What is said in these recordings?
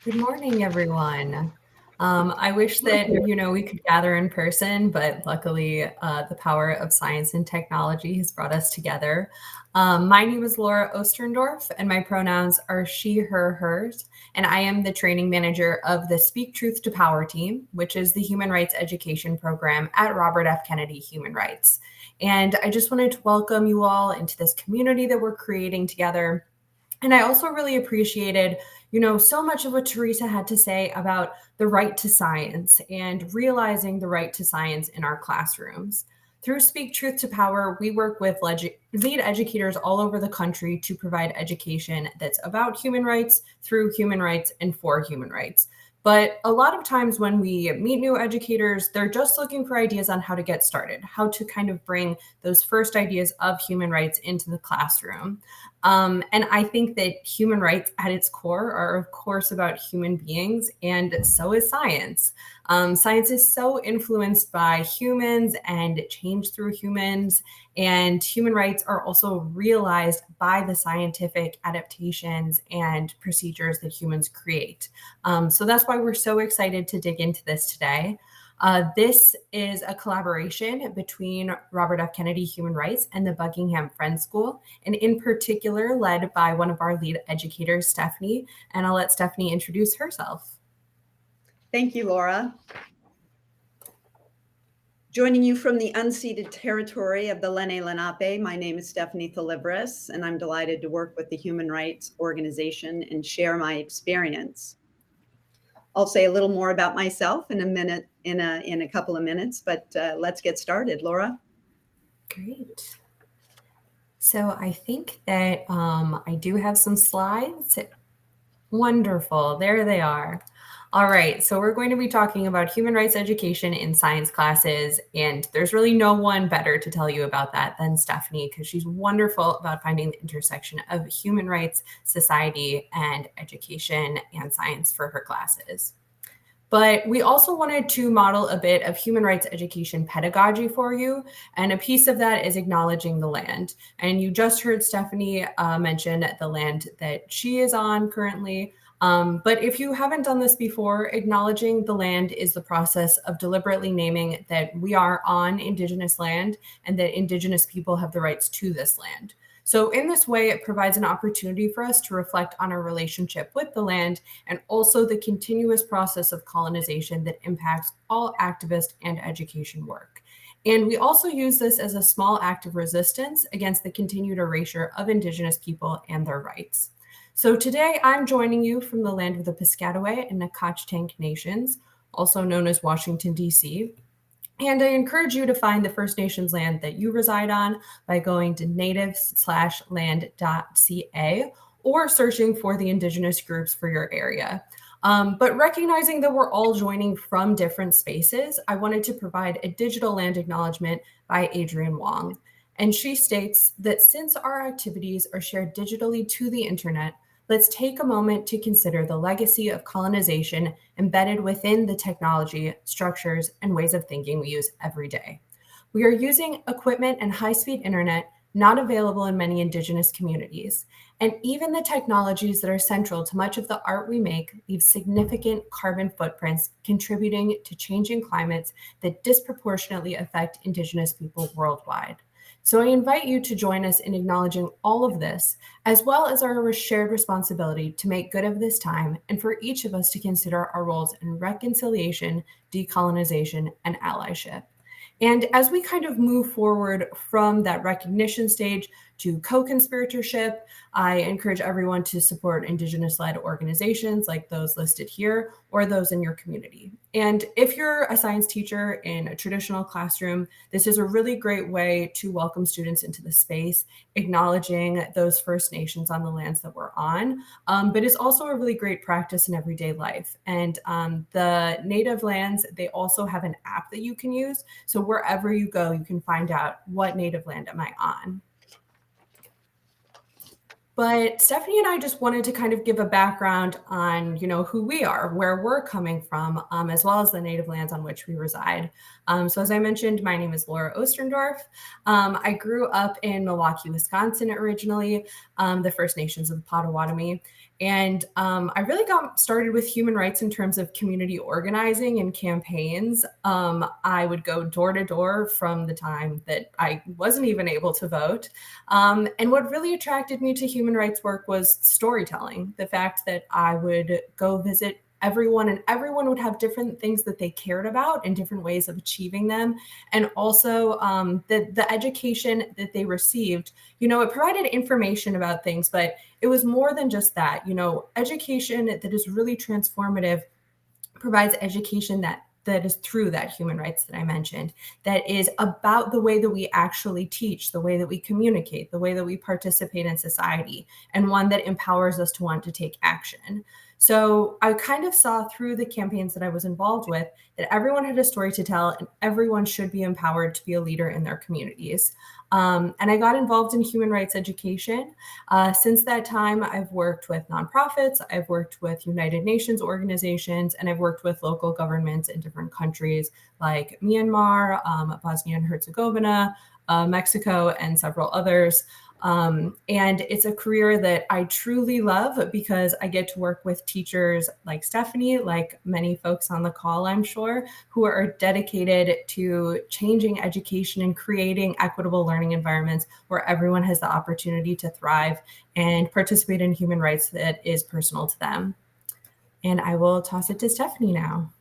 Good morning, everyone. I wish that, we could gather in person, but luckily the power of science and technology has brought us together. My name is Laura Osterndorf, and my pronouns are she, her, hers, and I am the training manager of the Speak Truth to Power team, which is the human rights education program at Robert F. Kennedy Human Rights. And I just wanted to welcome you all into this community that we're creating together. And I also really appreciated, so much of what Teresa had to say about the right to science and realizing the right to science in our classrooms. Through Speak Truth to Power, we work with lead educators all over the country to provide education that's about human rights, through human rights, and for human rights. But a lot of times when we meet new educators, they're just looking for ideas on how to get started, how to kind of bring those first ideas of human rights into the classroom. And I think that human rights at its core are, of course, about human beings, and so is science. Science is so influenced by humans and change through humans, and human rights are also realized by the scientific adaptations and procedures that humans create. So that's why we're so excited to dig into this today. This is a collaboration between Robert F. Kennedy Human Rights and the Buckingham Friends School, and in particular led by one of our lead educators, Stephanie. And I'll let Stephanie introduce herself. Thank you, Laura. Joining you from the unceded territory of the Lenni Lenape, my name is Stephanie Thliveris, and I'm delighted to work with the Human Rights Organization and share my experience. I'll say a little more about myself in a couple of minutes, but let's get started. Laura? Great. So I think that I do have some slides. Wonderful. There they are. All right, so we're going to be talking about human rights education in science classes, and there's really no one better to tell you about that than Stephanie, because she's wonderful about finding the intersection of human rights, society, and education and science for her classes. But we also wanted to model a bit of human rights education pedagogy for you. And a piece of that is acknowledging the land. And you just heard Stephanie mention the land that she is on currently. But if you haven't done this before, acknowledging the land is the process of deliberately naming that we are on Indigenous land and that Indigenous people have the rights to this land. So in this way, it provides an opportunity for us to reflect on our relationship with the land and also the continuous process of colonization that impacts all activist and education work. And we also use this as a small act of resistance against the continued erasure of Indigenous people and their rights. So today I'm joining you from the land of the Piscataway and Nacotchtank Nations, also known as Washington, D.C. And I encourage you to find the First Nations land that you reside on by going to natives/land.ca or searching for the Indigenous groups for your area. But recognizing that we're all joining from different spaces, I wanted to provide a digital land acknowledgement by Adrienne Wong. And she states that since our activities are shared digitally to the internet, let's take a moment to consider the legacy of colonization embedded within the technology, structures, and ways of thinking we use every day. We are using equipment and high-speed internet not available in many Indigenous communities. And even the technologies that are central to much of the art we make leave significant carbon footprints, contributing to changing climates that disproportionately affect Indigenous people worldwide. So I invite you to join us in acknowledging all of this, as well as our shared responsibility to make good of this time and for each of us to consider our roles in reconciliation, decolonization, and allyship. And as we kind of move forward from that recognition stage to co-conspiratorship, I encourage everyone to support Indigenous-led organizations like those listed here or those in your community. And if you're a science teacher in a traditional classroom, this is a really great way to welcome students into the space, acknowledging those First Nations on the lands that we're on, but it's also a really great practice in everyday life. And the native lands, they also have an app that you can use. So wherever you go, you can find out what native land am I on. But Stephanie and I just wanted to kind of give a background on, who we are, where we're coming from, as well as the native lands on which we reside. So as I mentioned, my name is Laura Osterndorf. I grew up in Milwaukee, Wisconsin originally, the First Nations of the Potawatomi. And I really got started with human rights in terms of community organizing and campaigns. I would go door to door from the time that I wasn't even able to vote. And what really attracted me to human rights work was storytelling, the fact that I would go visit everyone, and everyone would have different things that they cared about and different ways of achieving them. And also the education that they received, it provided information about things, but it was more than just that. Education that is really transformative provides education that is through that human rights that I mentioned, that is about the way that we actually teach, the way that we communicate, the way that we participate in society, and one that empowers us to want to take action. So I kind of saw through the campaigns that I was involved with that everyone had a story to tell and everyone should be empowered to be a leader in their communities. And I got involved in human rights education. Since that time, I've worked with nonprofits, I've worked with United Nations organizations, and I've worked with local governments in different countries like Myanmar, Bosnia and Herzegovina, Mexico, and several others. And it's a career that I truly love because I get to work with teachers like Stephanie, like many folks on the call, I'm sure, who are dedicated to changing education and creating equitable learning environments where everyone has the opportunity to thrive and participate in human rights that is personal to them. And I will toss it to Stephanie now.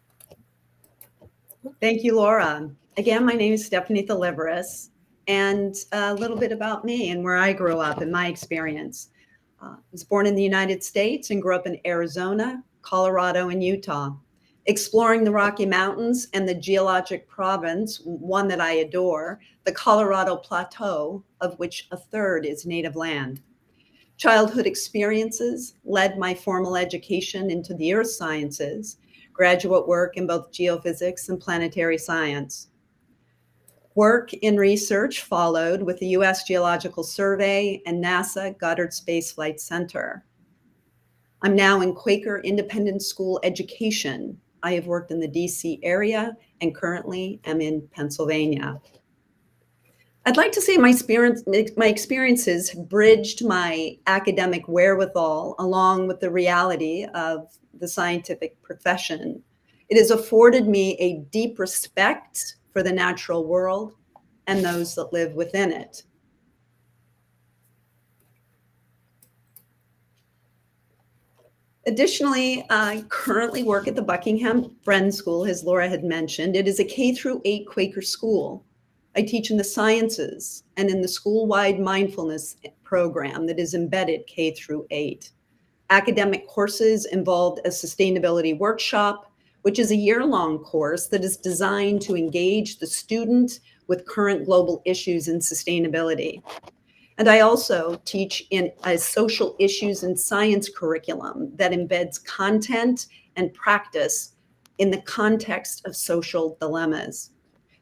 Thank you, Laura. Again, my name is Stephanie Thliveris, and a little bit about me and where I grew up and my experience. I was born in the United States and grew up in Arizona, Colorado, and Utah, exploring the Rocky Mountains and the geologic province, one that I adore, the Colorado Plateau, of which a third is native land. Childhood experiences led my formal education into the earth sciences, graduate work in both geophysics and planetary science. Work in research followed with the U.S. Geological Survey and NASA Goddard Space Flight Center. I'm now in Quaker Independent School Education. I have worked in the DC area and currently am in Pennsylvania. I'd like to say my experiences bridged my academic wherewithal along with the reality of the scientific profession. It has afforded me a deep respect for the natural world and those that live within it. Additionally, I currently work at the Buckingham Friends School, as Laura had mentioned. It is a K-8 Quaker school. I teach in the sciences and in the school-wide mindfulness program that is embedded K-8. Academic courses involved a sustainability workshop, which is a year-long course that is designed to engage the student with current global issues in sustainability. And I also teach in a social issues and science curriculum that embeds content and practice in the context of social dilemmas.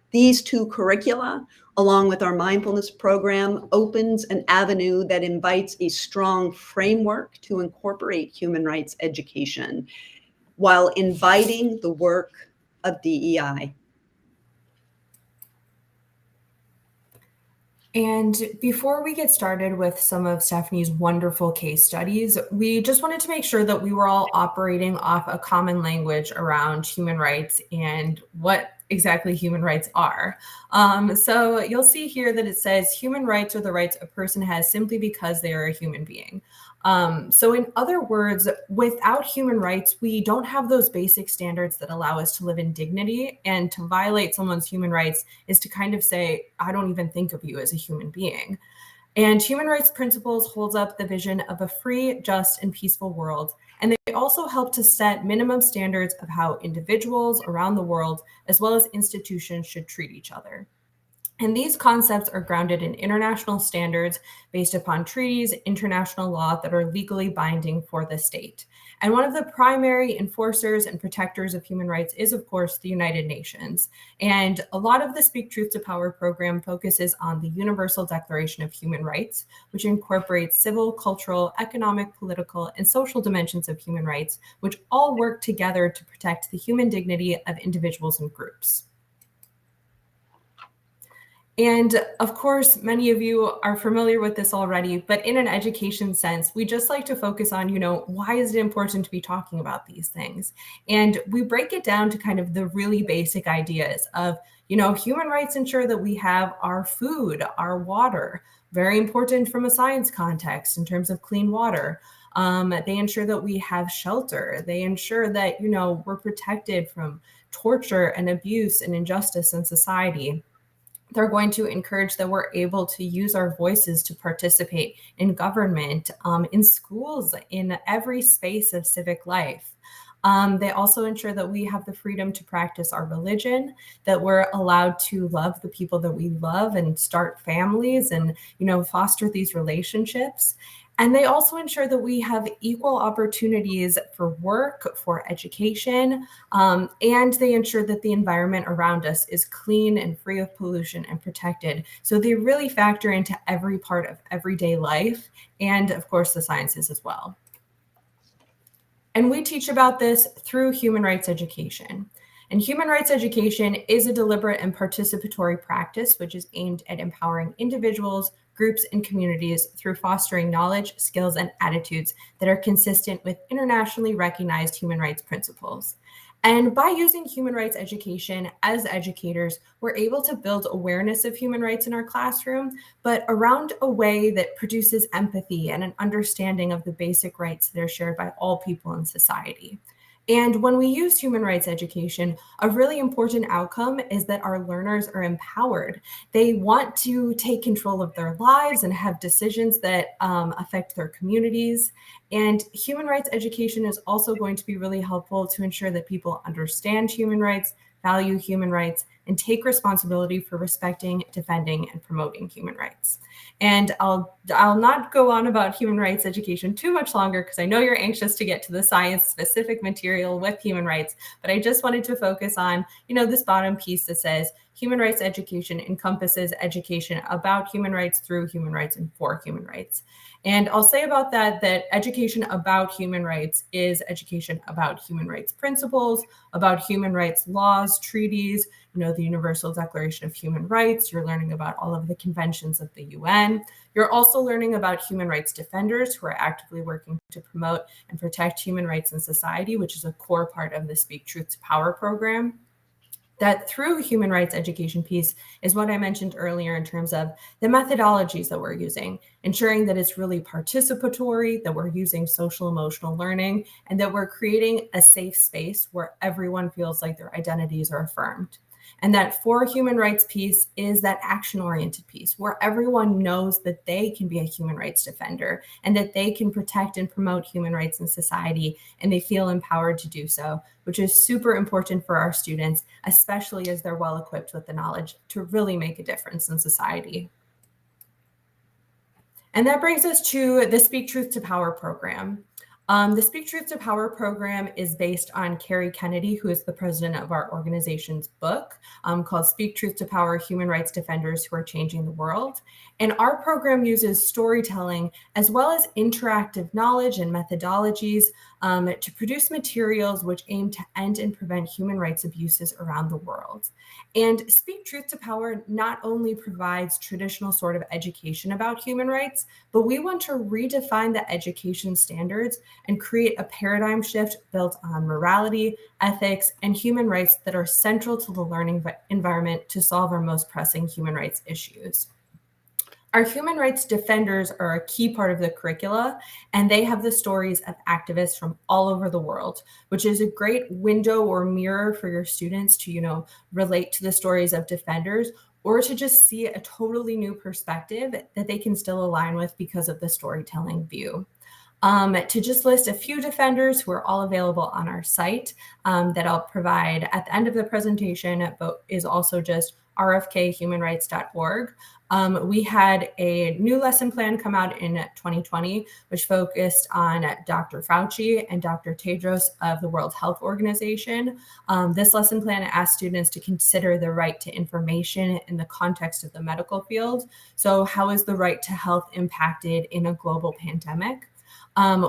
These two curricula, along with our mindfulness program, opens an avenue that invites a strong framework to incorporate human rights education while inviting the work of DEI. And before we get started with some of Stephanie's wonderful case studies, we just wanted to make sure that we were all operating off a common language around human rights and what exactly human rights are. So you'll see here that it says human rights are the rights a person has simply because they are a human being. So in other words, without human rights, we don't have those basic standards that allow us to live in dignity. And to violate someone's human rights is to kind of say, I don't even think of you as a human being. And human rights principles holds up the vision of a free, just, and peaceful world. And they also help to set minimum standards of how individuals around the world, as well as institutions, should treat each other. And these concepts are grounded in international standards based upon treaties, international law that are legally binding for the state. And one of the primary enforcers and protectors of human rights is, of course, the United Nations. And a lot of the Speak Truth to Power program focuses on the Universal Declaration of Human Rights, which incorporates civil, cultural, economic, political, and social dimensions of human rights, which all work together to protect the human dignity of individuals and groups. And of course, many of you are familiar with this already, but in an education sense, we just like to focus on, why is it important to be talking about these things? And we break it down to kind of the really basic ideas of, human rights ensure that we have our food, our water, very important from a science context in terms of clean water. They ensure that we have shelter. They ensure that, we're protected from torture and abuse and injustice in society. They're going to encourage that we're able to use our voices to participate in government, in schools, in every space of civic life. They also ensure that we have the freedom to practice our religion, that we're allowed to love the people that we love and start families and, foster these relationships. And they also ensure that we have equal opportunities for work, for education, and they ensure that the environment around us is clean and free of pollution and protected. So they really factor into every part of everyday life and, of course, the sciences as well. And we teach about this through human rights education. And human rights education is a deliberate and participatory practice which is aimed at empowering individuals, groups, and communities through fostering knowledge, skills, and attitudes that are consistent with internationally recognized human rights principles. And by using human rights education as educators, we're able to build awareness of human rights in our classroom, but around a way that produces empathy and an understanding of the basic rights that are shared by all people in society. And when we use human rights education, a really important outcome is that our learners are empowered. They want to take control of their lives and have decisions that affect their communities. And human rights education is also going to be really helpful to ensure that people understand human rights, value human rights, and take responsibility for respecting, defending, and promoting human rights. And I'll not go on about human rights education too much longer because I know you're anxious to get to the science-specific material with human rights, but I just wanted to focus on, this bottom piece that says human rights education encompasses education about human rights, through human rights, and for human rights. And I'll say about that education about human rights is education about human rights principles, about human rights laws, treaties, the Universal Declaration of Human Rights. You're learning about all of the conventions of the UN. You're also learning about human rights defenders who are actively working to promote and protect human rights in society, which is a core part of the Speak Truth to Power program. That through human rights education piece is what I mentioned earlier in terms of the methodologies that we're using, ensuring that it's really participatory, that we're using social emotional learning, and that we're creating a safe space where everyone feels like their identities are affirmed. And that for human rights piece is that action-oriented piece where everyone knows that they can be a human rights defender and that they can protect and promote human rights in society, and they feel empowered to do so, which is super important for our students, especially as they're well equipped with the knowledge to really make a difference in society. And that brings us to the Speak Truth to Power program. The Speak Truth to Power program is based on Carrie Kennedy, who is the president of our organization's book called Speak Truth to Power, Human Rights Defenders Who Are Changing the World. And our program uses storytelling as well as interactive knowledge and methodologies to produce materials which aim to end and prevent human rights abuses around the world. And Speak Truth to Power not only provides traditional sort of education about human rights, but we want to redefine the education standards and create a paradigm shift built on morality, ethics, and human rights that are central to the learning environment to solve our most pressing human rights issues. Our human rights defenders are a key part of the curricula, and they have the stories of activists from all over the world, which is a great window or mirror for your students to, relate to the stories of defenders, or to just see a totally new perspective that they can still align with because of the storytelling view. To just list a few defenders who are all available on our site that I'll provide at the end of the presentation, but is also just rfkhumanrights.org. We had a new lesson plan come out in 2020, which focused on Dr. Fauci and Dr. Tedros of the World Health Organization. This lesson plan asked students to consider the right to information in the context of the medical field. So how is the right to health impacted in a global pandemic?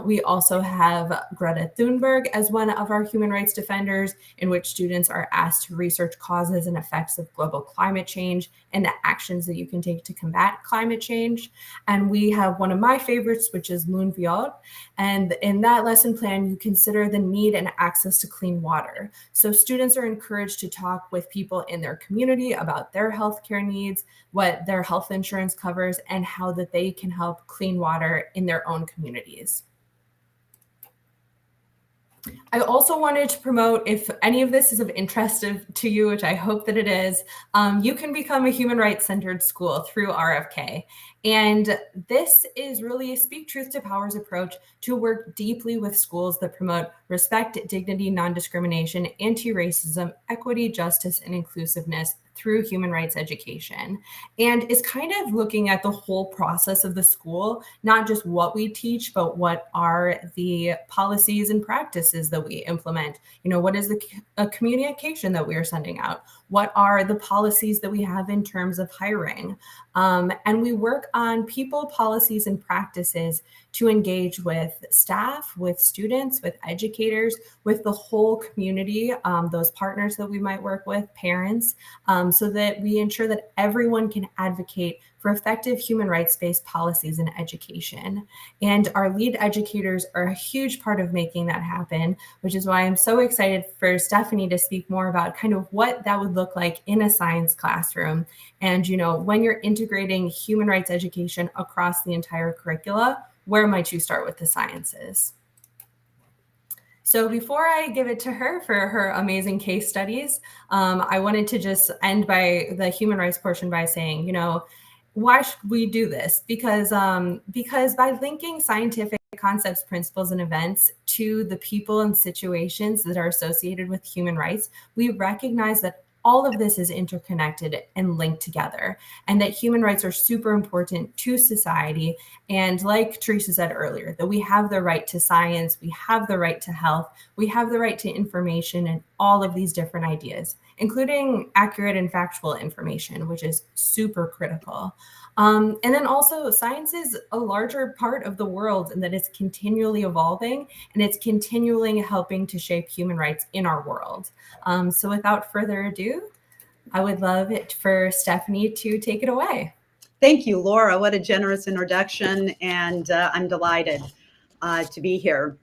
We also have Greta Thunberg as one of our human rights defenders, in which students are asked to research causes and effects of global climate change and the actions that you can take to combat climate change. And we have one of my favorites, which is Moon Viol. And in that lesson plan, you consider the need and access to clean water. So students are encouraged to talk with people in their community about their healthcare needs, what their health insurance covers, and how that they can help clean water in their own communities. I also wanted to promote, if any of this is of interest to you, which I hope that it is, you can become a human rights centered school through RFK. And this is really a Speak Truth to Power's approach to work deeply with schools that promote respect, dignity, non-discrimination, anti-racism, equity, justice, and inclusiveness through human rights education, and is kind of looking at the whole process of the school, not just what we teach, but what are the policies and practices that we implement. You know, what is the communication that we are sending out? What are the policies that we have in terms of hiring? And we work on people, policies, and practices to engage with staff, with students, with educators, with the whole community, those partners that we might work with, parents, so that we ensure that everyone can advocate for effective human rights-based policies in education. And our lead educators are a huge part of making that happen, which is why I'm so excited for Stephanie to speak more about kind of what that would look like in a science classroom. And, you know, when you're integrating human rights education across the entire curricula, where might you start with the sciences? So before I give it to her for her amazing case studies, I wanted to just end by the human rights portion by saying, you know, why should we do this? Because by linking scientific concepts, principles, and events to the people and situations that are associated with human rights, we recognize that all of this is interconnected and linked together, and that human rights are super important to society. And like Teresa said earlier, that we have the right to science, we have the right to health, we have the right to information, and all of these different ideas, including accurate and factual information, which is super critical. And then also, science is a larger part of the world, and that it's continually evolving, and it's continually helping to shape human rights in our world. So without further ado, I would love it for Stephanie to take it away. Thank you, Laura. What a generous introduction, and I'm delighted to be here.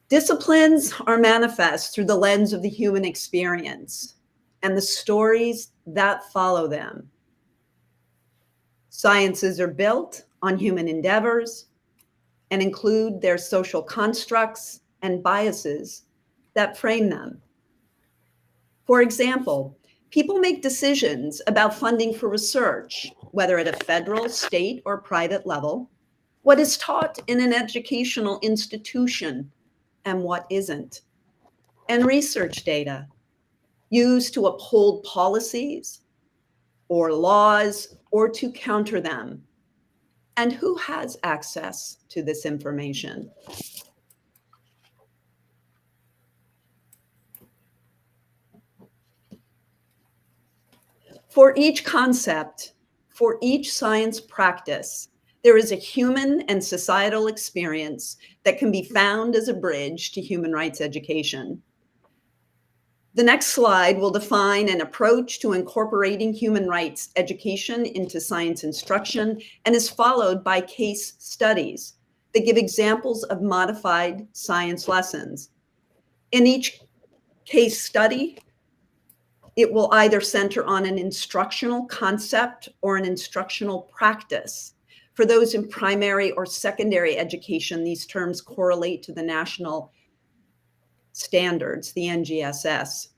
Disciplines are manifest through the lens of the human experience and the stories that follow them. Sciences are built on human endeavors and include their social constructs and biases that frame them. For example, people make decisions about funding for research, whether at a federal, state, or private level, what is taught in an educational institution and what isn't, and research data used to uphold policies or laws or to counter them, and who has access to this information. For each concept, for each science practice, there is a human and societal experience that can be found as a bridge to human rights education. The next slide will define an approach to incorporating human rights education into science instruction and is followed by case studies that give examples of modified science lessons. In each case study, it will either center on an instructional concept or an instructional practice. For those in primary or secondary education, these terms correlate to the national standards, the NGSS.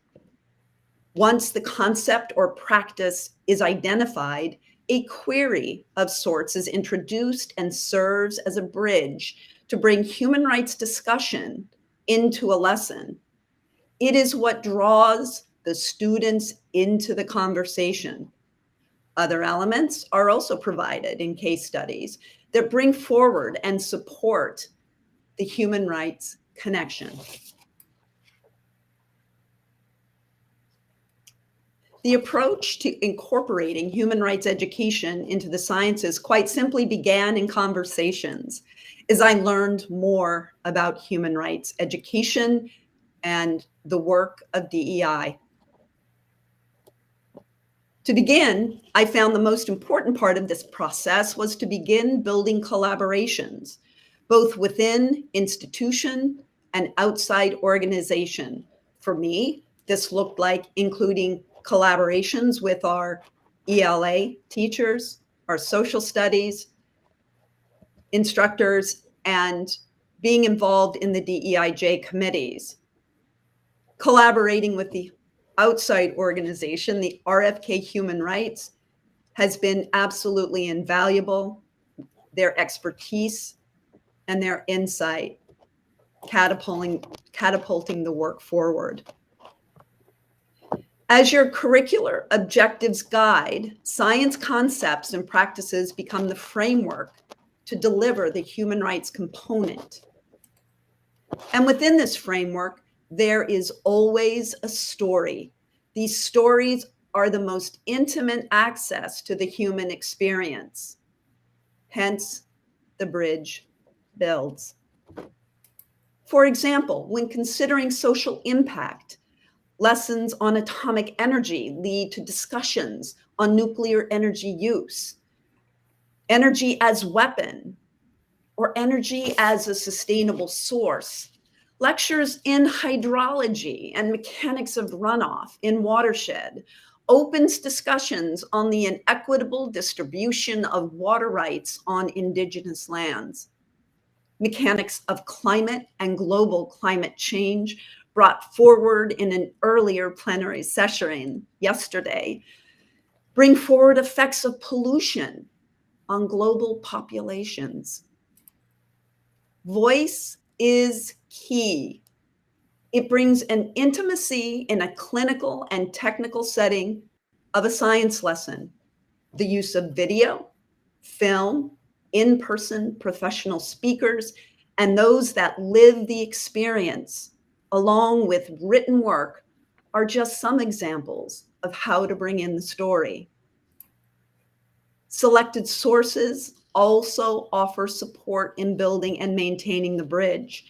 Once the concept or practice is identified, a query of sorts is introduced and serves as a bridge to bring human rights discussion into a lesson. It is what draws the students into the conversation. Other elements are also provided in case studies that bring forward and support the human rights connection. The approach to incorporating human rights education into the sciences quite simply began in conversations as I learned more about human rights education and the work of DEI. To begin, I found the most important part of this process was to begin building collaborations, both within institution and outside organization. For me, this looked like including collaborations with our ELA teachers, our social studies instructors, and being involved in the DEIJ committees. Collaborating with the outside organization, the RFK Human Rights, has been absolutely invaluable. Their expertise and their insight catapulting the work forward. As your curricular objectives guide, science concepts and practices become the framework to deliver the human rights component. And within this framework, there is always a story. These stories are the most intimate access to the human experience. Hence, the bridge builds. For example, when considering social impact, lessons on atomic energy lead to discussions on nuclear energy use, energy as weapon, or energy as a sustainable source. Lectures in hydrology and mechanics of runoff in watershed opens discussions on the inequitable distribution of water rights on indigenous lands. Mechanics of climate and global climate change, brought forward in an earlier plenary session yesterday, bring forward effects of pollution on global populations. Voice is key. It brings an intimacy in a clinical and technical setting of a science lesson. The use of video, film, in-person professional speakers, and those that live the experience, along with written work, are just some examples of how to bring in the story. Selected sources also offer support in building and maintaining the bridge.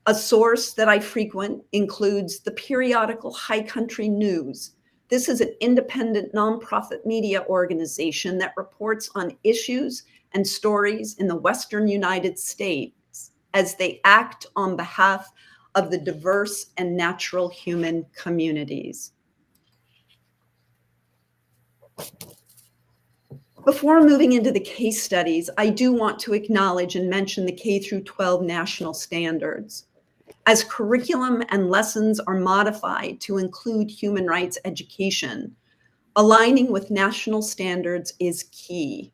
A source that I frequent includes the periodical High Country News. This is an independent nonprofit media organization that reports on issues and stories in the Western United States as they act on behalf of the diverse and natural human communities. Before moving into the case studies, I do want to acknowledge and mention the K through 12 national standards. As curriculum and lessons are modified to include human rights education, aligning with national standards is key.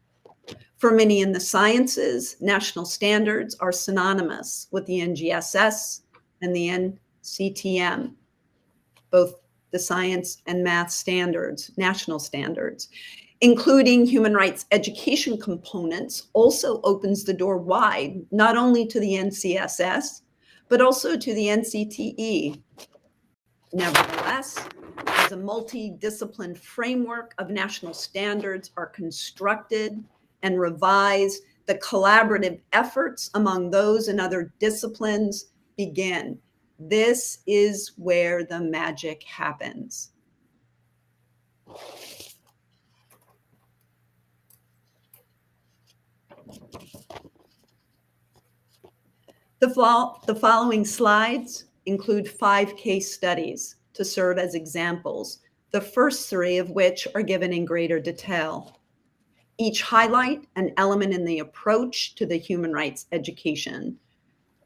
For many in the sciences, national standards are synonymous with the NGSS and the NCTM, both the science and math standards, national standards. Including human rights education components also opens the door wide, not only to the NCSS, but also to the NCTE. Nevertheless, as a multidisciplined framework of national standards are constructed and revised, the collaborative efforts among those in other disciplines begin. This is where the magic happens. The following slides include 5 case studies to serve as examples, the first 3 of which are given in greater detail. Each highlight an element in the approach to the human rights education,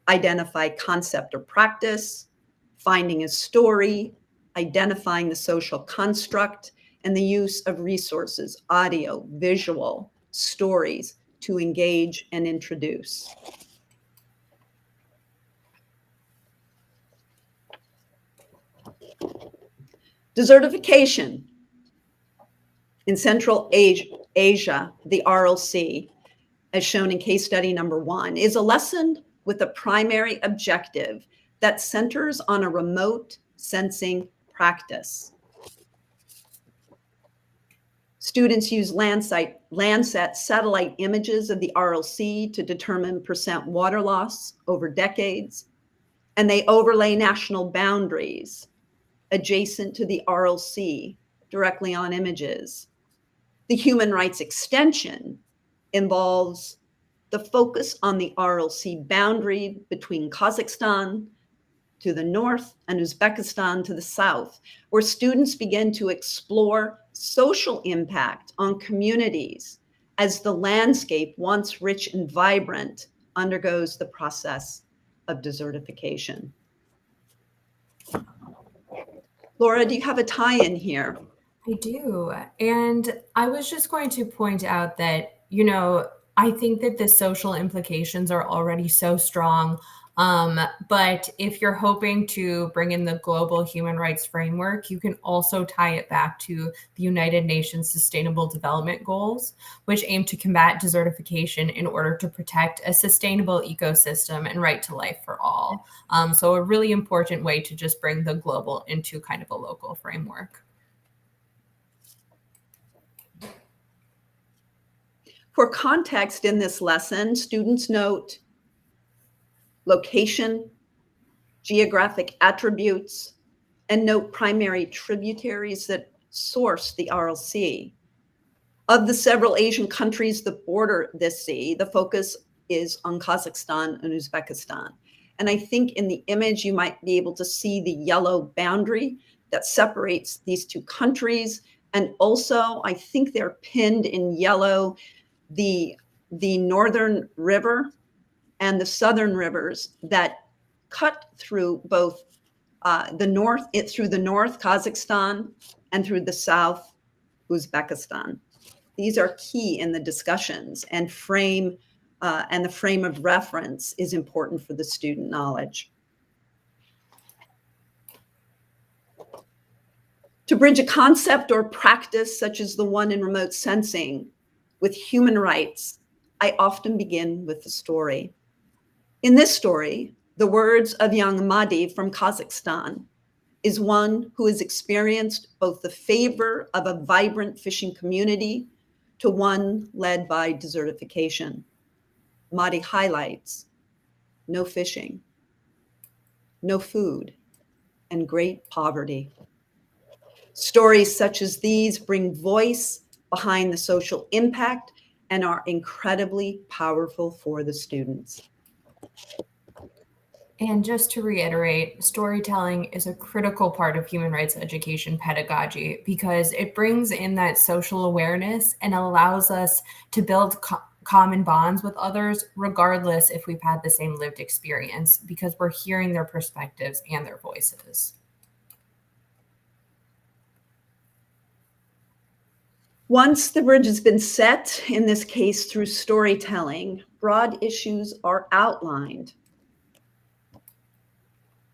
identify concept or practice, finding a story, identifying the social construct, and the use of resources, audio, visual, stories to engage and introduce. Desertification in Central Asia, the RLC, as shown in case study number 1, is a lesson with a primary objective that centers on a remote sensing practice. Students use Landsat satellite images of the RLC to determine percent water loss over decades, and they overlay national boundaries adjacent to the RLC directly on images. The human rights extension involves the focus on the RLC boundary between Kazakhstan to the north and Uzbekistan to the south, where students begin to explore social impact on communities as the landscape, once rich and vibrant, undergoes the process of desertification. Laura, do you have a tie-in here? I do. And I was just going to point out that, I think that the social implications are already so strong. But if you're hoping to bring in the global human rights framework, you can also tie it back to the United Nations Sustainable Development Goals, which aim to combat desertification in order to protect a sustainable ecosystem and right to life for all. So a really important way to just bring the global into kind of a local framework. For context in this lesson, students note location, geographic attributes, and note primary tributaries that source the RLC. Of the several Asian countries that border this sea, the focus is on Kazakhstan and Uzbekistan. And I think in the image, you might be able to see the yellow boundary that separates these two countries. And also, I think they're pinned in yellow the northern river and the southern rivers that cut through both through the north, Kazakhstan, and through the south, Uzbekistan. These are key in the discussions, and the frame of reference is important for the student knowledge. To bridge a concept or practice such as the one in remote sensing with human rights, I often begin with the story. In this story, the words of young Madi from Kazakhstan is one who has experienced both the favor of a vibrant fishing community to one led by desertification. Madi highlights no fishing, no food, and great poverty. Stories such as these bring voice behind the social impact and are incredibly powerful for the students. And just to reiterate, storytelling is a critical part of human rights education pedagogy because it brings in that social awareness and allows us to build common bonds with others, regardless if we've had the same lived experience, because we're hearing their perspectives and their voices. Once the bridge has been set, in this case through storytelling, broad issues are outlined.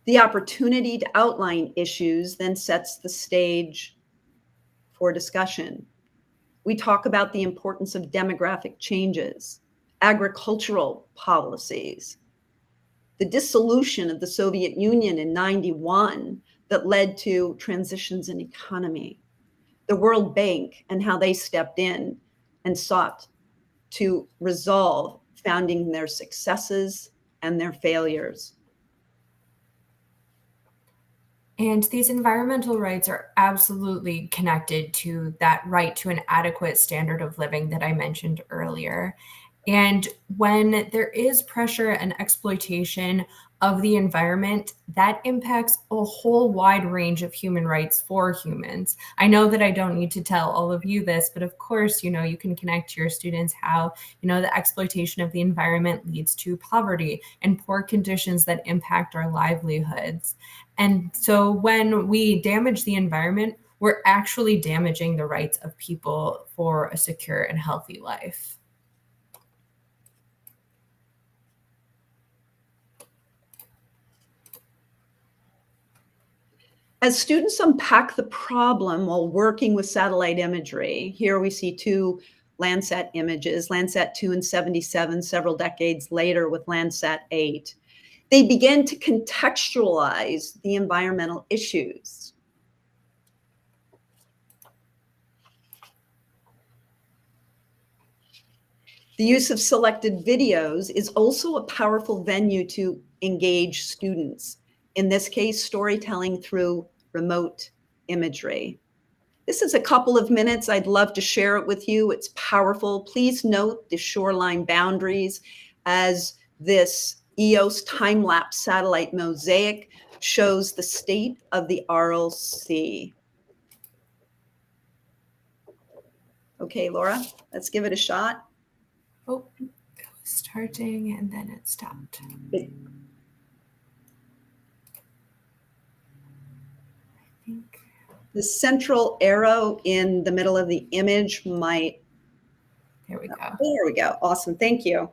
The opportunity to outline issues then sets the stage for discussion. We talk about the importance of demographic changes, agricultural policies, the dissolution of the Soviet Union in '91 that led to transitions in economy, the World Bank and how they stepped in and sought to resolve founding their successes and their failures. And these environmental rights are absolutely connected to that right to an adequate standard of living that I mentioned earlier. And when there is pressure and exploitation of the environment, that impacts a whole wide range of human rights for humans. I know that I don't need to tell all of you this, but of course, you can connect to your students how, the exploitation of the environment leads to poverty and poor conditions that impact our livelihoods. And so when we damage the environment, we're actually damaging the rights of people for a secure and healthy life. As students unpack the problem while working with satellite imagery, here we see two Landsat images, Landsat 2 in '77, several decades later with Landsat 8. They begin to contextualize the environmental issues. The use of selected videos is also a powerful venue to engage students. In this case, storytelling through remote imagery. This is a couple of minutes. I'd love to share it with you. It's powerful. Please note the shoreline boundaries as this EOS time-lapse satellite mosaic shows the state of the Aral Sea. Okay, Laura, let's give it a shot. Oh, it was starting and then it stopped. I think The central arrow in the middle of the image might. there we go. There we go. Awesome. Thank you.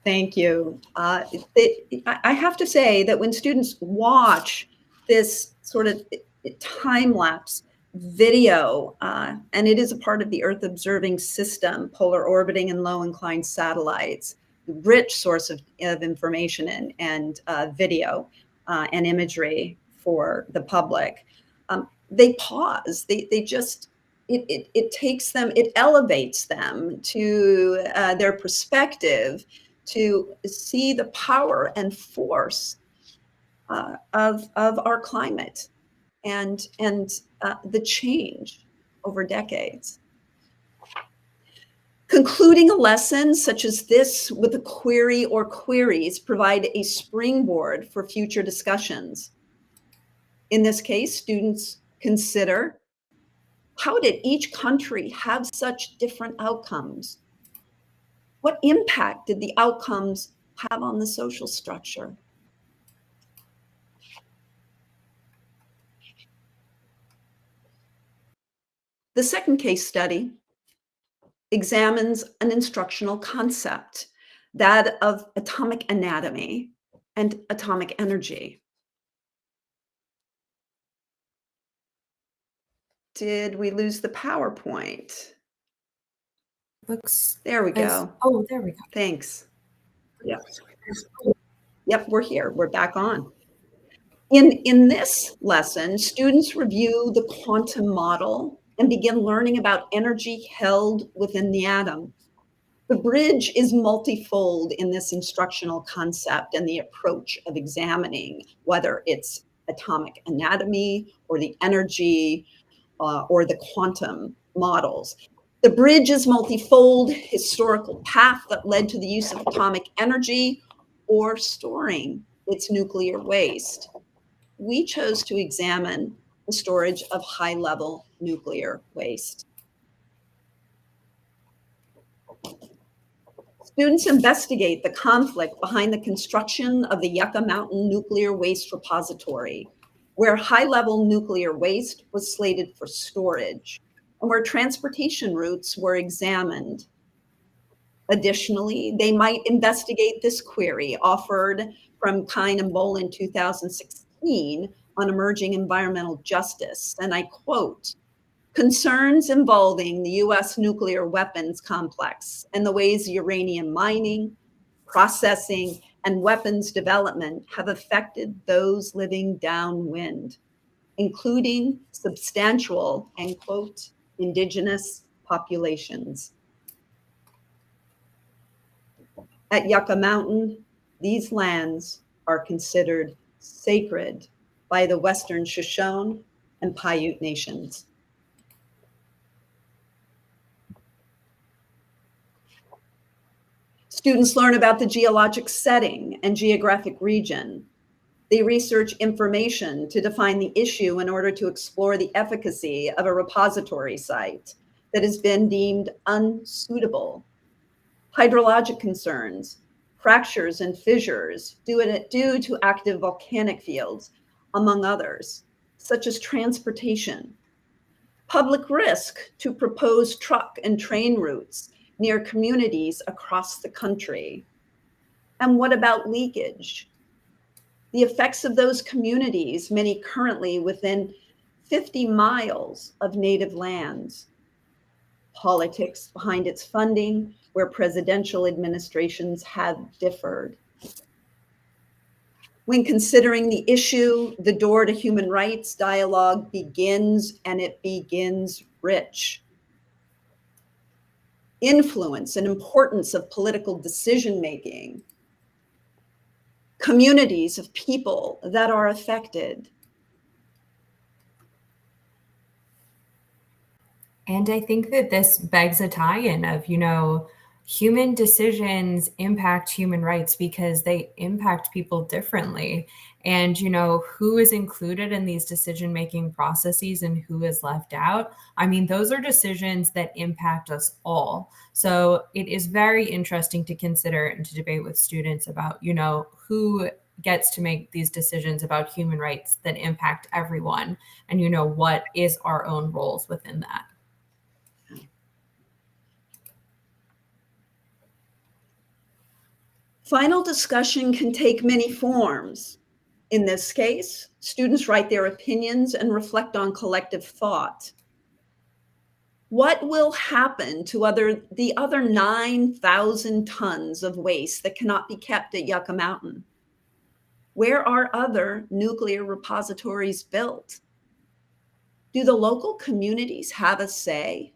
Thank you. I have to say that when students watch this sort of time-lapse video, and it is a part of the Earth observing system, polar orbiting and low inclined satellites, rich source of information and video and imagery for the public. They pause. They just it takes them, it elevates them to their perspective to see the power and force of our climate and the change over decades. Concluding a lesson such as this with a query or queries provide a springboard for future discussions. In this case, students consider, how did each country have such different outcomes? What impact did the outcomes have on the social structure? The second case study examines an instructional concept, that of atomic anatomy and atomic energy. Did we lose the PowerPoint? Looks There we go. Oh, there we go. Thanks. Yep. Yep, we're here. We're back on. In this lesson, students review the quantum model and begin learning about energy held within the atom. The bridge is multifold in this instructional concept and the approach of examining whether it's atomic anatomy or the energy or the quantum models. The bridge is multifold, historical path that led to the use of atomic energy, or storing its nuclear waste. We chose to examine the storage of high-level nuclear waste. Students investigate the conflict behind the construction of the Yucca Mountain Nuclear Waste Repository, where high-level nuclear waste was slated for storage, and where transportation routes were examined. Additionally, they might investigate this query offered from Kine and Boll in 2016 on emerging environmental justice, and I quote, "Concerns involving the US nuclear weapons complex and the ways uranium mining, processing, and weapons development have affected those living downwind, including substantial," end quote, "indigenous populations." At Yucca Mountain, these lands are considered sacred by the Western Shoshone and Paiute nations. Students learn about the geologic setting and geographic region. They research information to define the issue in order to explore the efficacy of a repository site that has been deemed unsuitable. Hydrologic concerns, fractures and fissures due to active volcanic fields, among others, such as transportation. Public risk to proposed truck and train routes near communities across the country. And what about leakage? The effects of those communities, many currently within 50 miles of native lands. Politics behind its funding, where presidential administrations have differed. When considering the issue, the door to human rights dialogue begins, and it begins rich. Influence and importance of political decision-making. Communities of people that are affected. And I think that this begs a tie-in of, human decisions impact human rights because they impact people differently. And, who is included in these decision-making processes and who is left out. I mean, those are decisions that impact us all. So it is very interesting to consider and to debate with students about, who gets to make these decisions about human rights that impact everyone. And, what is our own roles within that. Final discussion can take many forms. In this case, students write their opinions and reflect on collective thought. What will happen to the other 9,000 tons of waste that cannot be kept at Yucca Mountain? Where are other nuclear repositories built? Do the local communities have a say?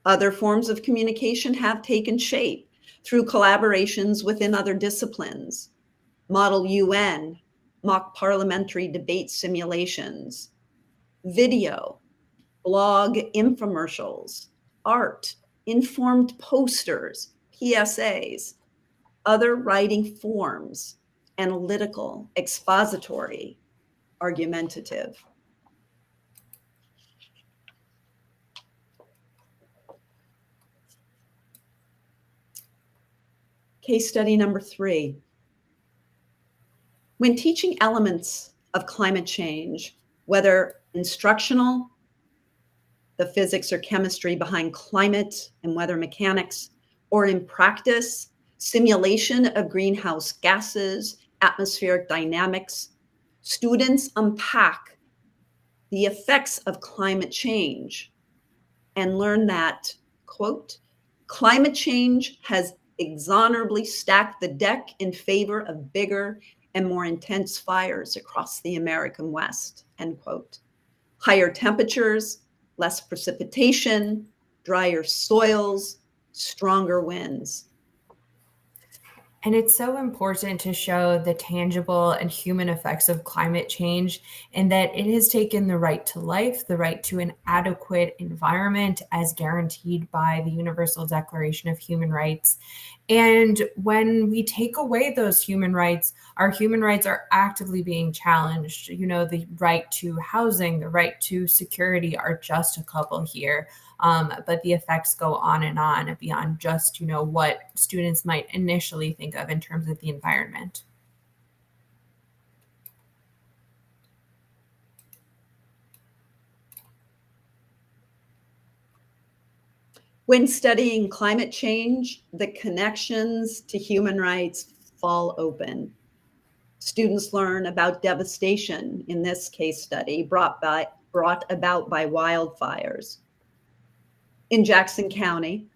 Other forms of communication have taken shape through collaborations within other disciplines, Model UN, mock parliamentary debate simulations, video, blog infomercials, art, informed posters, PSAs, other writing forms, analytical, expository, argumentative. Case study number 3. When teaching elements of climate change, whether instructional, the physics or chemistry behind climate and weather mechanics, or in practice, simulation of greenhouse gases, atmospheric dynamics, students unpack the effects of climate change and learn that, quote, "Climate change has inexorably stacked the deck in favor of bigger and more intense fires across the American West," end quote. Higher temperatures, less precipitation, drier soils, stronger winds. And it's so important to show the tangible and human effects of climate change, and that it has taken the right to life, the right to an adequate environment as guaranteed by the Universal Declaration of Human Rights. And when we take away those human rights, our human rights are actively being challenged. The right to housing, the right to security are just a couple here. But the effects go on beyond just, what students might initially think of in terms of the environment. When studying climate change, the connections to human rights fall open. Students learn about devastation, in this case study, brought about by wildfires. In Jackson County,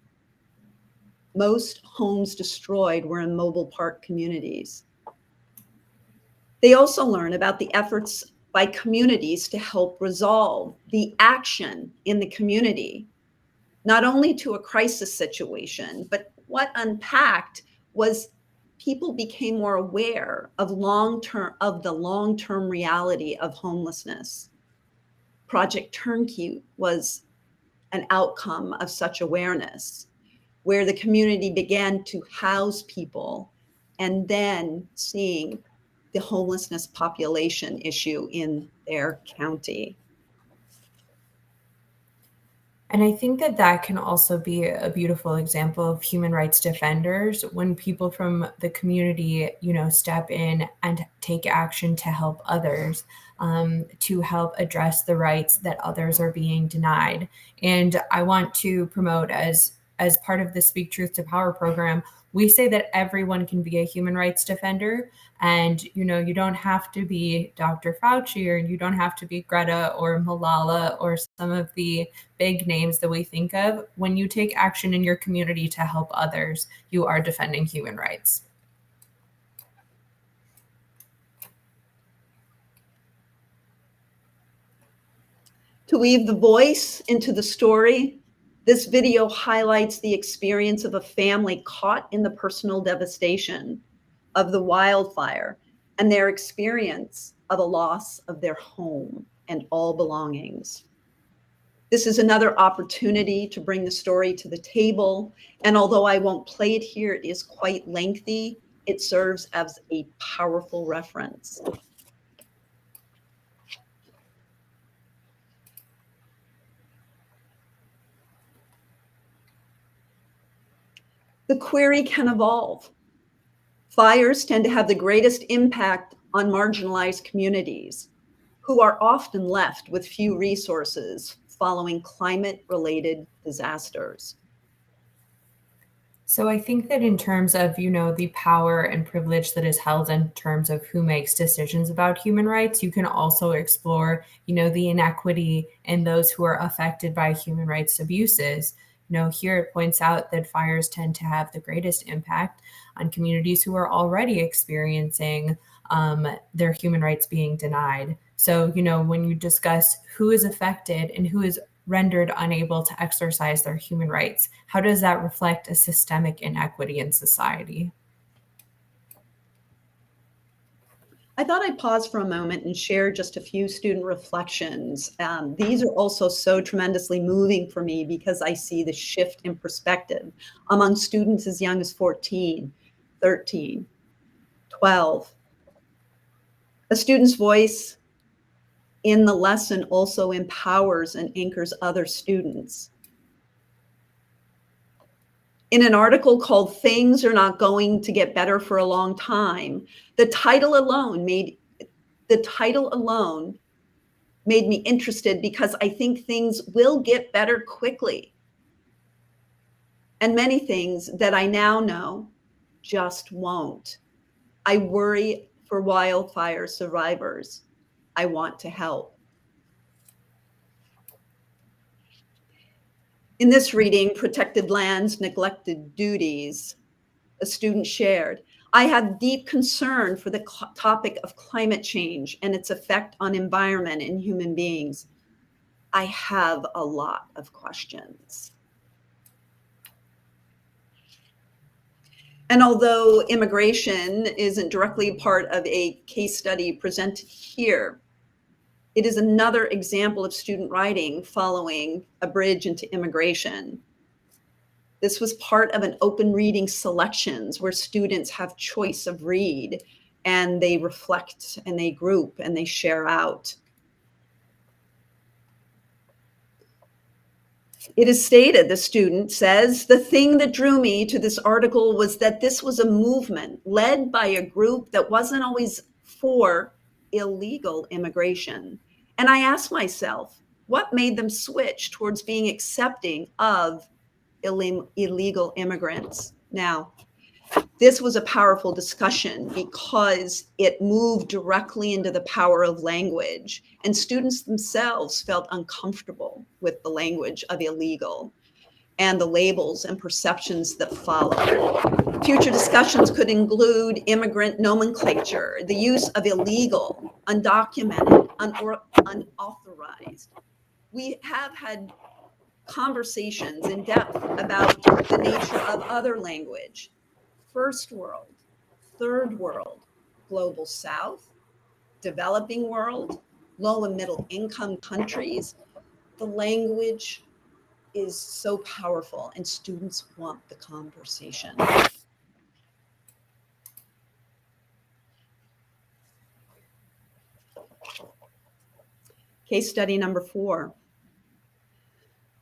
most homes destroyed were in mobile park communities. They also learn about the efforts by communities to help resolve the action in the community, not only to a crisis situation, but what unpacked was people became more aware of the long-term reality of homelessness. Project Turnkey was an outcome of such awareness, where the community began to house people and then seeing the homelessness population issue in their county. And I think that that can also be a beautiful example of human rights defenders when people from the community, step in and take action to help others, to help address the rights that others are being denied. And I want to promote as part of the Speak Truth to Power program, we say that everyone can be a human rights defender. And, you don't have to be Dr. Fauci, or you don't have to be Greta or Malala or some of the big names that we think of. When you take action in your community to help others, you are defending human rights. To weave the voice into the story, this video highlights the experience of a family caught in the personal devastation of the wildfire and their experience of a loss of their home and all belongings. This is another opportunity to bring the story to the table, and although I won't play it here, it is quite lengthy, it serves as a powerful reference. The query can evolve. Fires tend to have the greatest impact on marginalized communities, who are often left with few resources following climate-related disasters. So I think that in terms of, the power and privilege that is held in terms of who makes decisions about human rights, you can also explore, the inequity in those who are affected by human rights abuses. Here it points out that fires tend to have the greatest impact on communities who are already experiencing their human rights being denied. So, when you discuss who is affected and who is rendered unable to exercise their human rights, how does that reflect a systemic inequity in society? I thought I'd pause for a moment and share just a few student reflections. These are also so tremendously moving for me because I see the shift in perspective among students as young as 14, 13, 12. A student's voice in the lesson also empowers and anchors other students. In an article called "Things Are Not Going to Get Better for a Long Time," the title alone made me interested because I think things will get better quickly. And many things that I now know just won't. I worry for wildfire survivors. I want to help. In this reading, Protected Lands, Neglected Duties, a student shared, I have deep concern for the topic of climate change and its effect on environment and human beings. I have a lot of questions. And although immigration isn't directly part of a case study presented here, it is another example of student writing following A Bridge into Immigration. This was part of an open reading selections where students have choice of read and they reflect and they group and they share out. It is stated, the student says, the thing that drew me to this article was that this was a movement led by a group that wasn't always for illegal immigration. And I asked myself, what made them switch towards being accepting of illegal immigrants? Now, this was a powerful discussion because it moved directly into the power of language, and students themselves felt uncomfortable with the language of illegal and the labels and perceptions that followed. Future discussions could include immigrant nomenclature, the use of illegal, undocumented, unauthorized. We have had conversations in depth about the nature of other language. First world, third world, global south, developing world, low and middle income countries. The language is so powerful and students want the conversation. Case study number 4.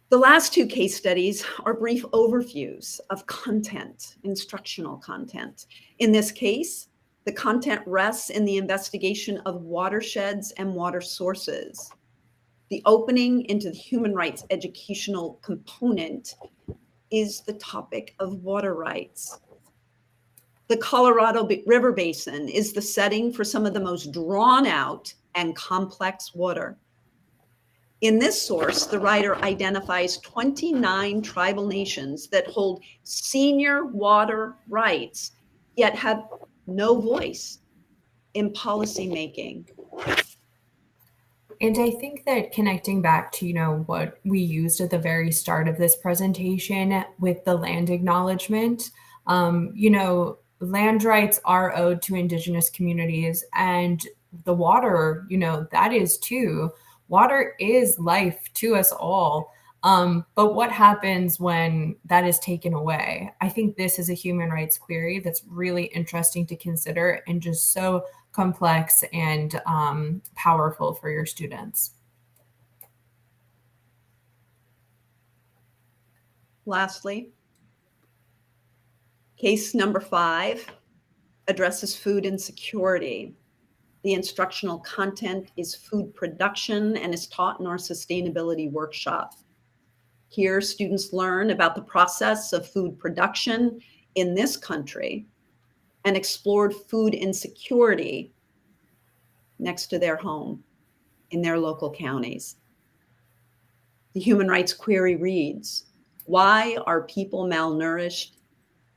The last 2 case studies are brief overviews of content, instructional content. In this case, the content rests in the investigation of watersheds and water sources. The opening into the human rights educational component is the topic of water rights. The Colorado River Basin is the setting for some of the most drawn out and complex water. In this source, the writer identifies 29 tribal nations that hold senior water rights, yet have no voice in policymaking. And I think that connecting back to, what we used at the very start of this presentation with the land acknowledgement, land rights are owed to Indigenous communities, and the water, that is too. Water is life to us all. But what happens when that is taken away? I think this is a human rights query that's really interesting to consider and just so complex and powerful for your students. Lastly, case number 5 addresses food insecurity. The instructional content is food production and is taught in our sustainability workshop. Here, students learn about the process of food production in this country and explored food insecurity next to their home in their local counties. The human rights query reads, why are people malnourished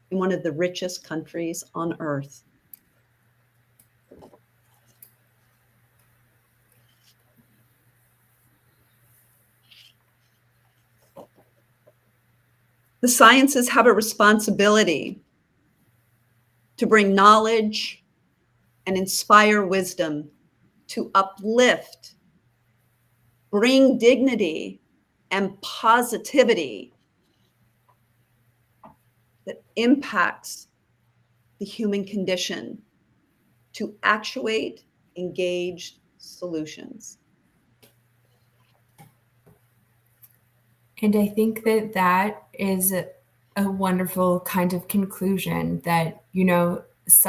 in one of the richest countries on earth? The sciences have a responsibility to bring knowledge and inspire wisdom, to uplift, bring dignity and positivity that impacts the human condition, to actuate engaged solutions. And I think that that is a wonderful kind of conclusion that,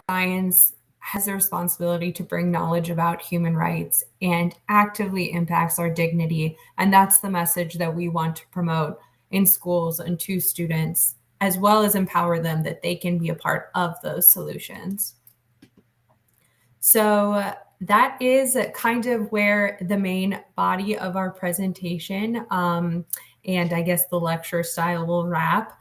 science has the responsibility to bring knowledge about human rights and actively impacts our dignity. And that's the message that we want to promote in schools and to students, as well as empower them that they can be a part of those solutions. So that is kind of where the main body of our presentation and I guess the lecture style will wrap.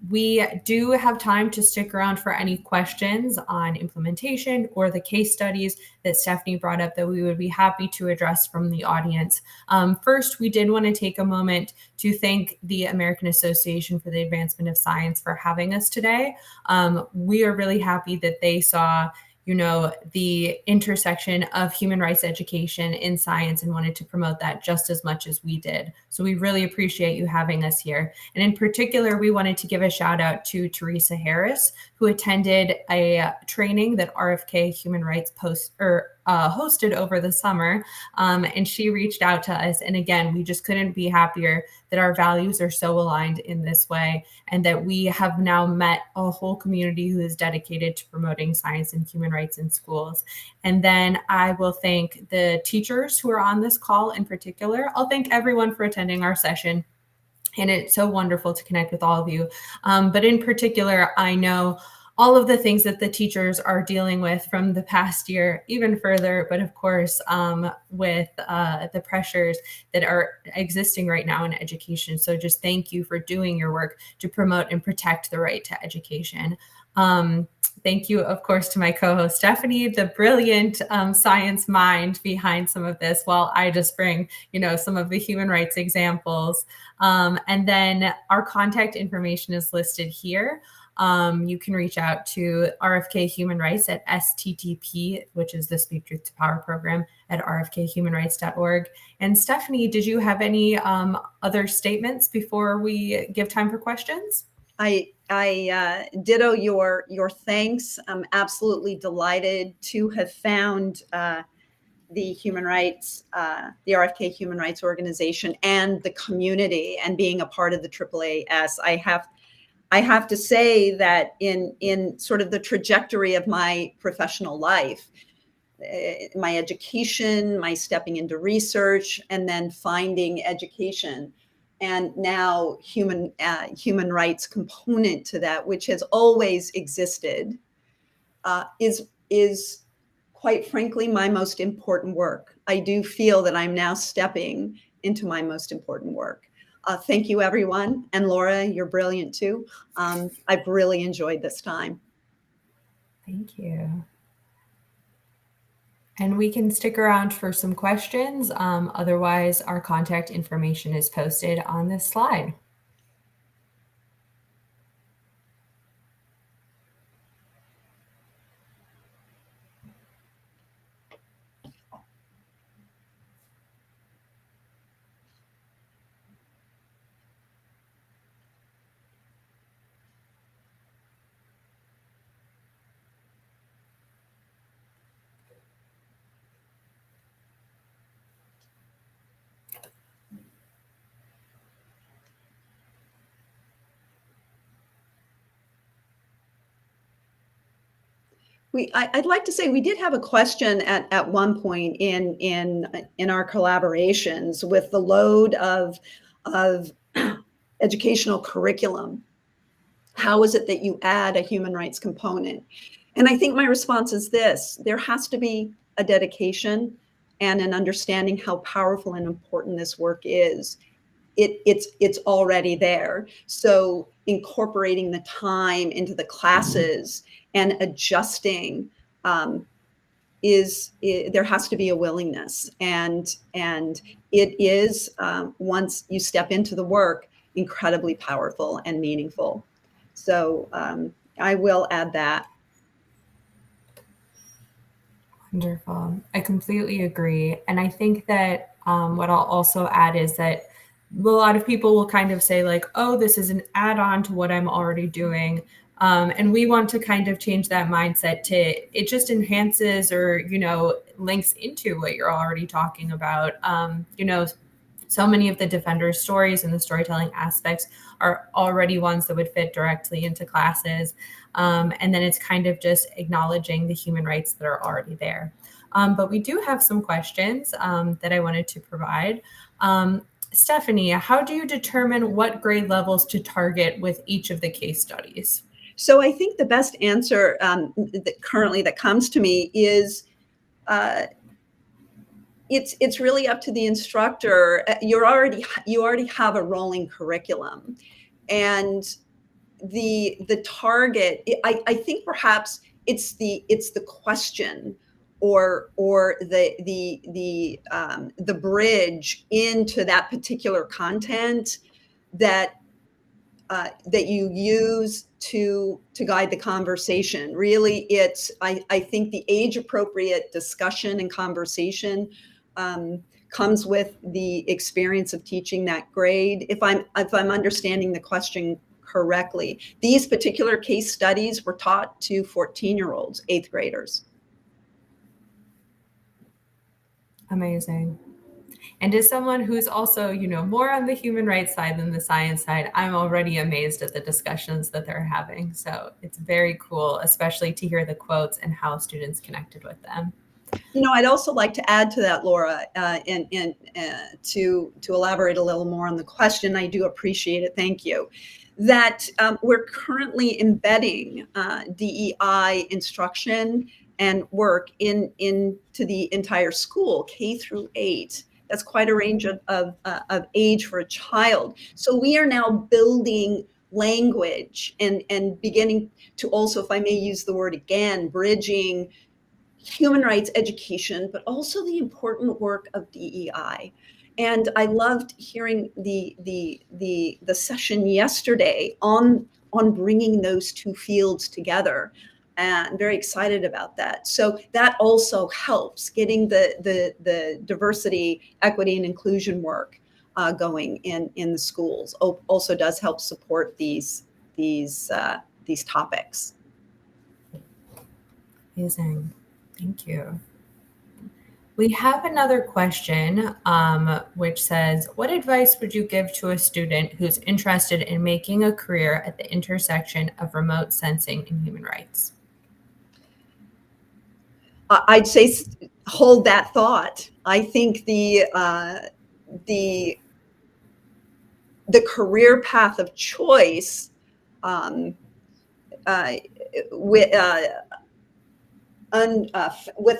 We do have time to stick around for any questions on implementation or the case studies that Stephanie brought up that we would be happy to address from the audience. First, we did want to take a moment to thank the American Association for the Advancement of Science for having us today. We are really happy that they saw the intersection of human rights education in science and wanted to promote that just as much as we did. So we really appreciate you having us here. And in particular, we wanted to give a shout out to Teresa Harris, who attended a training that RFK Human Rights hosted over the summer. And she reached out to us. And again, we just couldn't be happier that our values are so aligned in this way, and that we have now met a whole community who is dedicated to promoting science and human rights in schools. And then I will thank the teachers who are on this call in particular. I'll thank everyone for attending our session. And it's so wonderful to connect with all of you. But in particular, I know all of the things that the teachers are dealing with from the past year, even further, but of course, with the pressures that are existing right now in education. So just thank you for doing your work to promote and protect the right to education. Thank you, of course, to my co-host, Stephanie, the brilliant science mind behind some of this, while I just bring, some of the human rights examples. And then our contact information is listed here. You can reach out to RFK Human Rights at STTP, which is the Speak Truth to Power program, at rfkhumanrights.org. And Stephanie, did you have any other statements before we give time for questions? I ditto your thanks. I'm absolutely delighted to have found the human rights, the RFK Human Rights Organization, and the community, and being a part of the AAAS. I have to say that in sort of the trajectory of my professional life, my education, my stepping into research, and then finding education, and now human rights component to that, which has always existed, is quite frankly my most important work. I do feel that I'm now stepping into my most important work. Thank you, everyone. And Laura, you're brilliant too. I've really enjoyed this time. Thank you. And we can stick around for some questions. Otherwise, our contact information is posted on this slide. I'd like to say we did have a question at one point in our collaborations with the load of educational curriculum. How is it that you add a human rights component? And I think my response is this: there has to be a dedication and an understanding how powerful and important this work is. It's already there. So incorporating the time into the classes and adjusting there has to be a willingness, and it is once you step into the work, incredibly powerful and meaningful. So I will add that. Wonderful. I completely agree. And I think that what I'll also add is that a lot of people will kind of say like, oh, this is an add-on to what I'm already doing. And we want to kind of change that mindset to it just enhances or, links into what you're already talking about. So many of the defenders' stories and the storytelling aspects are already ones that would fit directly into classes. And then it's kind of just acknowledging the human rights that are already there. But we do have some questions that I wanted to provide. Stephanie, how do you determine what grade levels to target with each of the case studies? So I think the best answer that currently that comes to me is it's really up to the instructor. You already have a rolling curriculum, and the target. I think perhaps it's the question, or the bridge into that particular content that that you use to guide the conversation. Really, I think the age appropriate discussion and conversation comes with the experience of teaching that grade. If I'm understanding the question correctly, these particular case studies were taught to 14-year-olds, 8th graders. Amazing. And as someone who's also, more on the human rights side than the science side, I'm already amazed at the discussions that they're having. So it's very cool, especially to hear the quotes and how students connected with them. I'd also like to add to that, Laura, and to elaborate a little more on the question. I do appreciate it. Thank you. That we're currently embedding DEI instruction and work into the entire school, K through 8. That's quite a range of age for a child. So we are now building language and beginning to also, if I may use the word again, bridging human rights education, but also the important work of DEI. And I loved hearing the session yesterday on bringing those two fields together. And I'm very excited about that. So that also helps getting the diversity, equity, and inclusion work going in the schools. Also does help support these topics. Amazing. Thank you. We have another question, which says, what advice would you give to a student who's interested in making a career at the intersection of remote sensing and human rights? I'd say hold that thought. I think the career path of choice with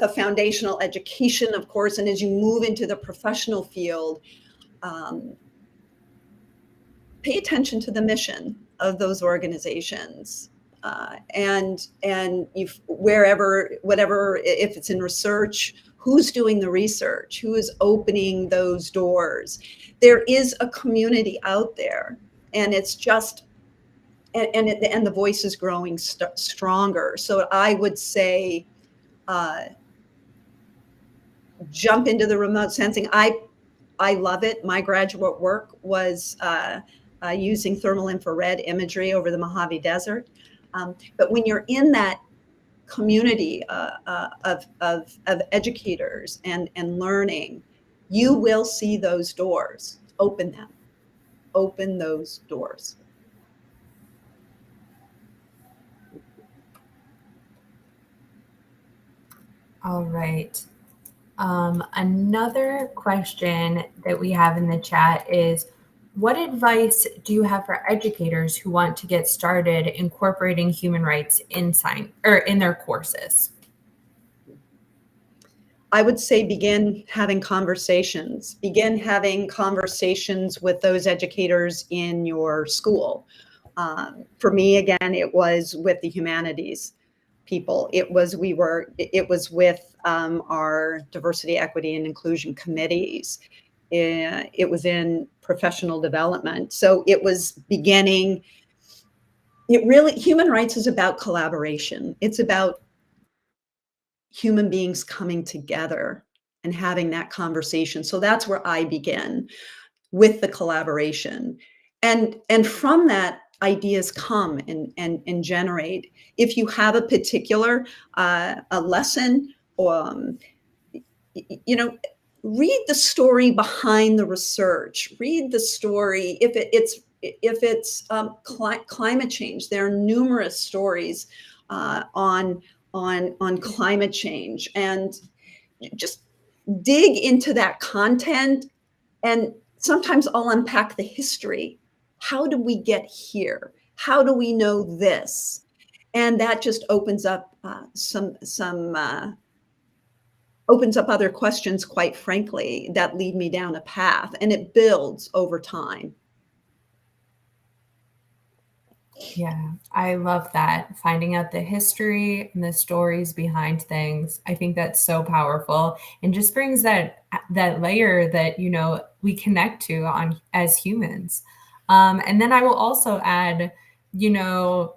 a foundational education, of course, and as you move into the professional field, pay attention to the mission of those organizations. And whatever, if it's in research, who's doing the research, who is opening those doors. There is a community out there, and it's just, and the voice is growing stronger. So I would say, jump into the remote sensing. I love it. My graduate work was using thermal infrared imagery over the Mojave Desert. But when you're in that community of educators and learning, you will see those doors. Open them. Open those doors. All right. Another question that we have in the chat is, what advice do you have for educators who want to get started incorporating human rights in their courses? I would say begin having conversations. Begin having conversations with those educators in your school. For me, again, it was with the humanities people. It was with our diversity, equity, and inclusion committees. It was in professional development. So it was beginning. Human rights is about collaboration. It's about human beings coming together and having that conversation. So that's where I begin, with the collaboration. And from that, ideas come and generate. If you have a particular a lesson, or read the story behind the research. Read the story. If it's climate change, there are numerous stories on climate change, and just dig into that content. And sometimes I'll unpack the history. How did we get here? How do we know this? And that just opens up some opens up other questions, quite frankly, that lead me down a path, and it builds over time. Yeah, I love that. Finding out the history and the stories behind things. I think that's so powerful and just brings that layer that, we connect to on as humans. And then I will also add, you know,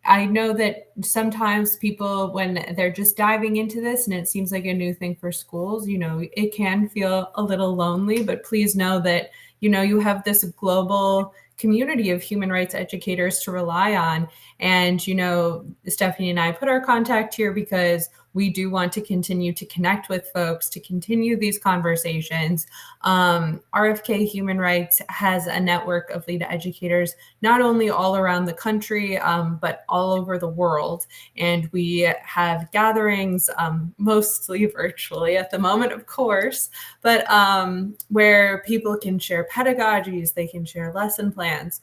I know that sometimes people, when they're just diving into this and it seems like a new thing for schools, it can feel a little lonely, but please know that, you have this global community of human rights educators to rely on. And, Stephanie and I put our contact here because we do want to continue to connect with folks, to continue these conversations. RFK Human Rights has a network of lead educators not only all around the country, but all over the world. And we have gatherings, mostly virtually at the moment, of course, but where people can share pedagogies, they can share lesson plans.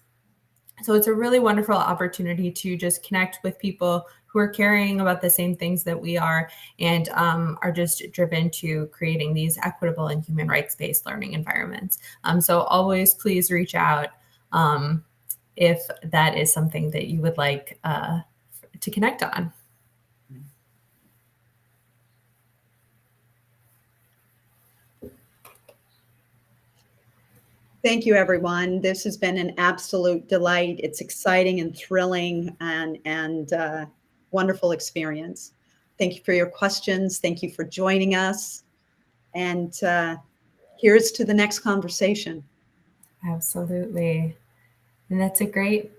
So it's a really wonderful opportunity to just connect with people who are caring about the same things that we are and are just driven to creating these equitable and human rights-based learning environments. So always please reach out if that is something that you would like to connect on. Thank you, everyone. This has been an absolute delight. It's exciting and thrilling and wonderful experience. Thank you for your questions. Thank you for joining us. And here's to the next conversation. Absolutely. And that's a great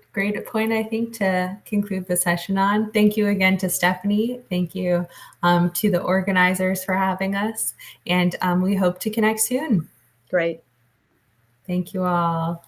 point, I think, to conclude the session on. Thank you again to Stephanie. Thank you to the organizers for having us. And we hope to connect soon. Great. Thank you all.